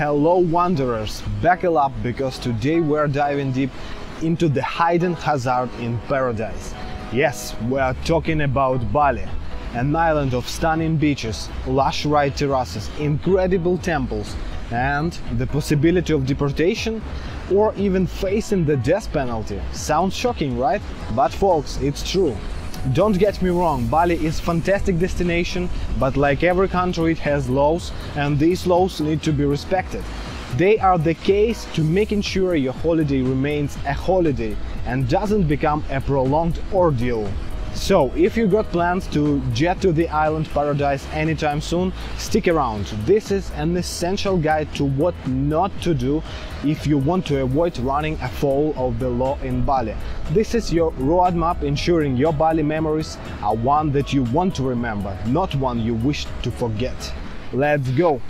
Hello wanderers, buckle up because today we're diving deep into the hidden hazard in paradise. Yes, we're talking about Bali, an island of stunning beaches, lush rice terraces, incredible temples, and the possibility of deportation or even facing the death penalty. Sounds shocking, right? But folks, it's true. Don't get me wrong, Bali is a fantastic destination, but like every country it has laws, and these laws need to be respected. They are the case to making sure your holiday remains a holiday and doesn't become a prolonged ordeal. So, if you got plans to jet to the island paradise anytime soon, stick around. This is an essential guide to what not to do if you want to avoid running afoul of the law in Bali. This is your roadmap ensuring your Bali memories are one that you want to remember, not one you wish to forget. Let's go!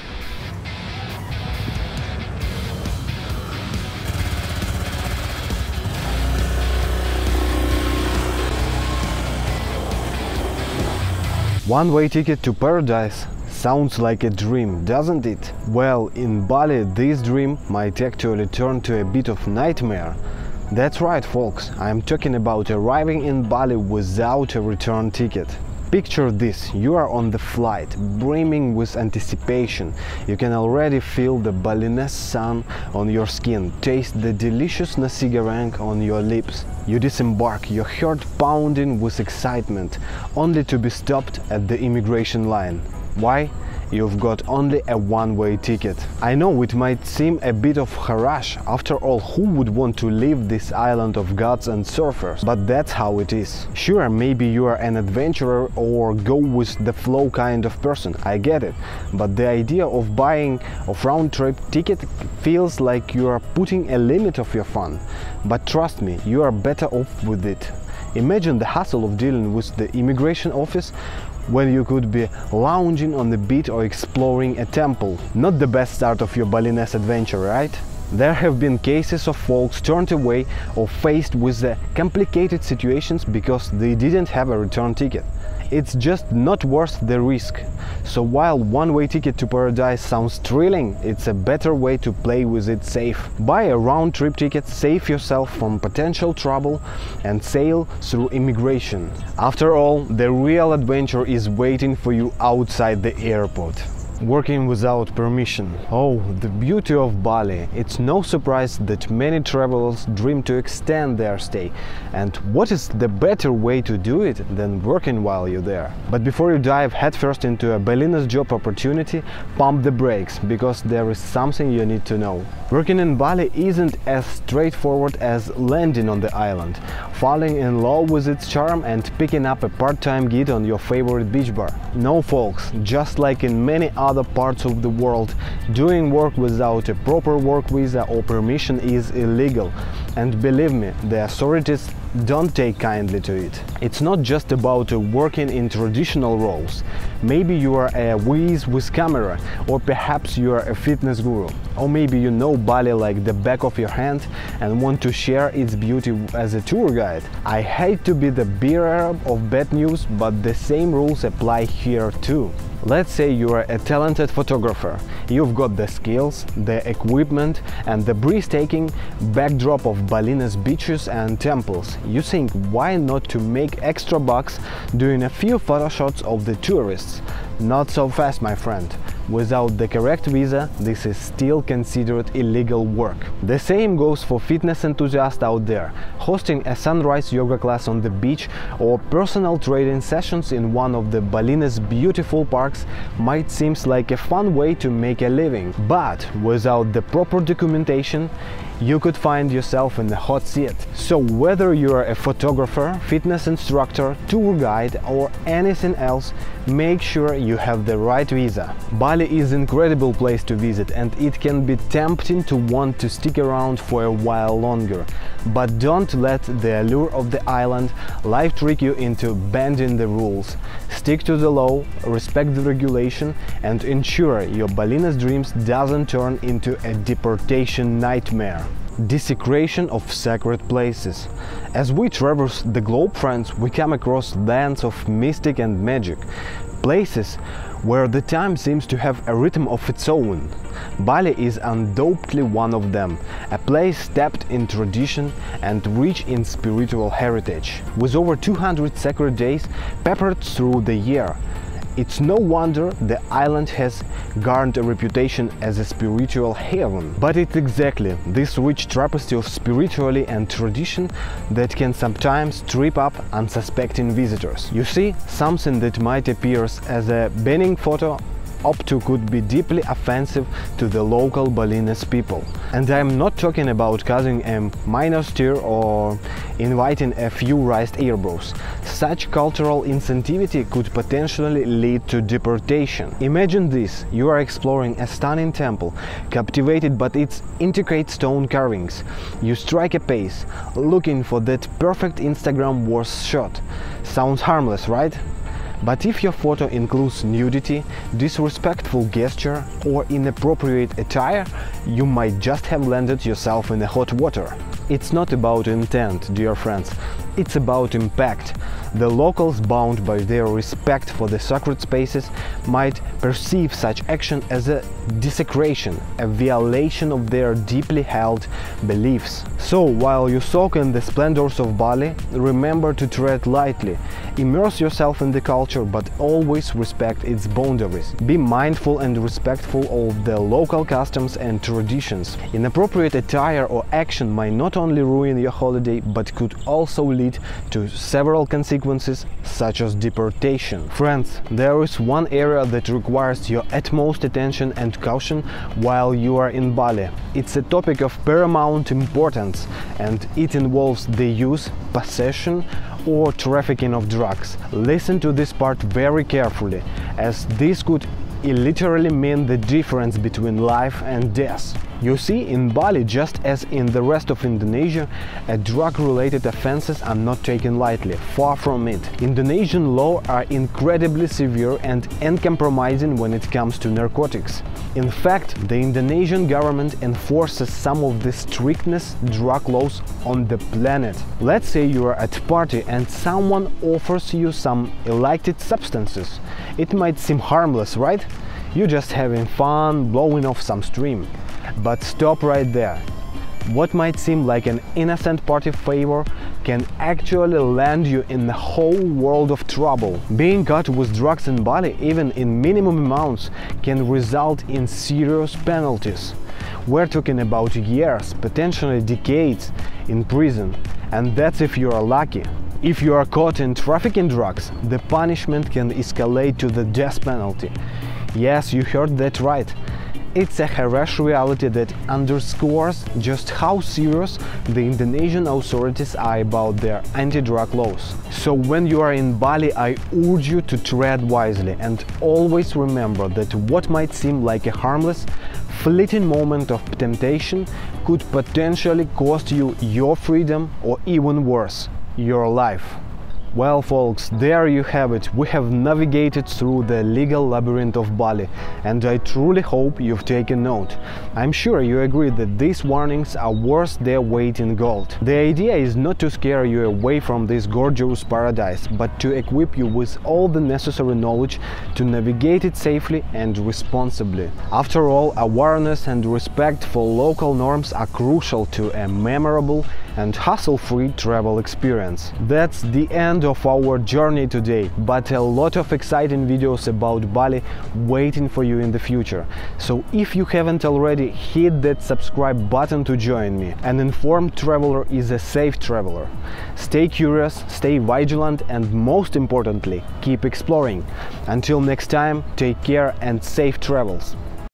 One-way ticket to paradise sounds like a dream, doesn't it? Well, in Bali this dream might actually turn to a bit of nightmare. That's right, folks, I'm talking about arriving in Bali without a return ticket. Picture this, you are on the flight, brimming with anticipation. You can already feel the Balinese sun on your skin, taste the delicious nasi goreng on your lips. You disembark, your heart pounding with excitement, only to be stopped at the immigration line. Why? You've got only a one-way ticket. I know it might seem a bit of harass, after all, who would want to leave this island of gods and surfers? But that's how it is. Sure, maybe you are an adventurer or go with the flow kind of person, I get it. But the idea of buying a round-trip ticket feels like you are putting a limit of your fun. But trust me, you are better off with it. Imagine the hassle of dealing with the immigration office when you could be lounging on the beach or exploring a temple. Not the best start of your Balinese adventure, right? There have been cases of folks turned away or faced with the complicated situations because they didn't have a return ticket. It's just not worth the risk. So while one-way ticket to paradise sounds thrilling, it's a better way to play with it safe. Buy a round-trip ticket, save yourself from potential trouble and sail through immigration. After all, the real adventure is waiting for you outside the airport. Working without permission. Oh, the beauty of Bali. It's no surprise that many travelers dream to extend their stay. And what is the better way to do it than working while you're there? But before you dive headfirst into a Balinese job opportunity, pump the brakes, because there is something you need to know. Working in Bali isn't as straightforward as landing on the island, falling in love with its charm and picking up a part-time gig on your favorite beach bar. No, folks, just like in many other parts of the world, doing work without a proper work visa or permission is illegal. And believe me, the authorities don't take kindly to it. It's not just about working in traditional roles. Maybe you are a whiz with camera, or perhaps you are a fitness guru, or maybe you know Bali like the back of your hand and want to share its beauty as a tour guide. I hate to be the bearer of bad news, but the same rules apply here too. Let's say you are a talented photographer. You've got the skills, the equipment and the breathtaking backdrop of Balinese beaches and temples. You think, why not to make extra bucks doing a few photo shots of the tourists? Not so fast, my friend. Without the correct visa, this is still considered illegal work. The same goes for fitness enthusiasts out there. Hosting a sunrise yoga class on the beach or personal training sessions in one of the Balinese beautiful parks might seem like a fun way to make a living. But without the proper documentation, you could find yourself in the hot seat. So whether you are a photographer, fitness instructor, tour guide or anything else, make sure you have the right visa. Bali is an incredible place to visit and it can be tempting to want to stick around for a while longer. But don't let the allure of the island life trick you into bending the rules. Stick to the law, respect the regulation and ensure your Balinese dreams doesn't turn into a deportation nightmare. Desecration of sacred places. As we traverse the globe, friends, we come across lands of mystic and magic, places where the time seems to have a rhythm of its own. Bali is undoubtedly one of them, a place steeped in tradition and rich in spiritual heritage. With over 200 sacred days peppered through the year, it's no wonder the island has garnered a reputation as a spiritual haven. But it's exactly this rich tapestry of spirituality and tradition that can sometimes trip up unsuspecting visitors. You see, something that might appear as a benign photo op could be deeply offensive to the local Balinese people. And I'm not talking about causing a minor stir or inviting a few raised eyebrows. Such cultural insensitivity could potentially lead to deportation. Imagine this: you are exploring a stunning temple, captivated by its intricate stone carvings. You strike a pace, looking for that perfect Instagram-worthy shot. Sounds harmless, right? But if your photo includes nudity, disrespectful gesture or inappropriate attire, you might just have landed yourself in the hot water. It's not about intent, dear friends, it's about impact. The locals, bound by their respect for the sacred spaces, might perceive such action as a desecration, a violation of their deeply held beliefs. So, while you soak in the splendors of Bali, remember to tread lightly. Immerse yourself in the culture, but always respect its boundaries. Be mindful and respectful of the local customs and traditions. Inappropriate attire or action might not only ruin your holiday, but could also lead to several consequences, such as deportation. Friends, there is one area that requires your utmost attention and caution while you are in Bali. It's a topic of paramount importance, and it involves the use, possession, or trafficking of drugs. Listen to this part very carefully, as this could literally mean the difference between life and death. You see, in Bali, just as in the rest of Indonesia, drug-related offenses are not taken lightly, far from it. Indonesian laws are incredibly severe and uncompromising when it comes to narcotics. In fact, the Indonesian government enforces some of the strictest drug laws on the planet. Let's say you are at a party and someone offers you some illicit substances. It might seem harmless, right? You're just having fun, blowing off some steam. But stop right there. What might seem like an innocent party favor can actually land you in a whole world of trouble. Being caught with drugs in Bali, even in minimum amounts, can result in serious penalties. We're talking about years, potentially decades in prison, and that's if you are lucky. If you are caught in trafficking drugs, the punishment can escalate to the death penalty. Yes, you heard that right. It's a harsh reality that underscores just how serious the Indonesian authorities are about their anti-drug laws. So when you are in Bali, I urge you to tread wisely and always remember that what might seem like a harmless, fleeting moment of temptation could potentially cost you your freedom or even worse, your life. Well folks, there you have it. We have navigated through the legal labyrinth of Bali, and I truly hope you've taken note. I'm sure you agree that these warnings are worth their weight in gold. The idea is not to scare you away from this gorgeous paradise, but to equip you with all the necessary knowledge to navigate it safely and responsibly. After all, awareness and respect for local norms are crucial to a memorable and hassle-free travel experience. That's the end of our journey today, but a lot of exciting videos about Bali waiting for you in the future. So if you haven't already, hit that subscribe button to join me. An informed traveler is a safe traveler. Stay curious, stay vigilant, and most importantly, keep exploring. Until next time, take care and safe travels.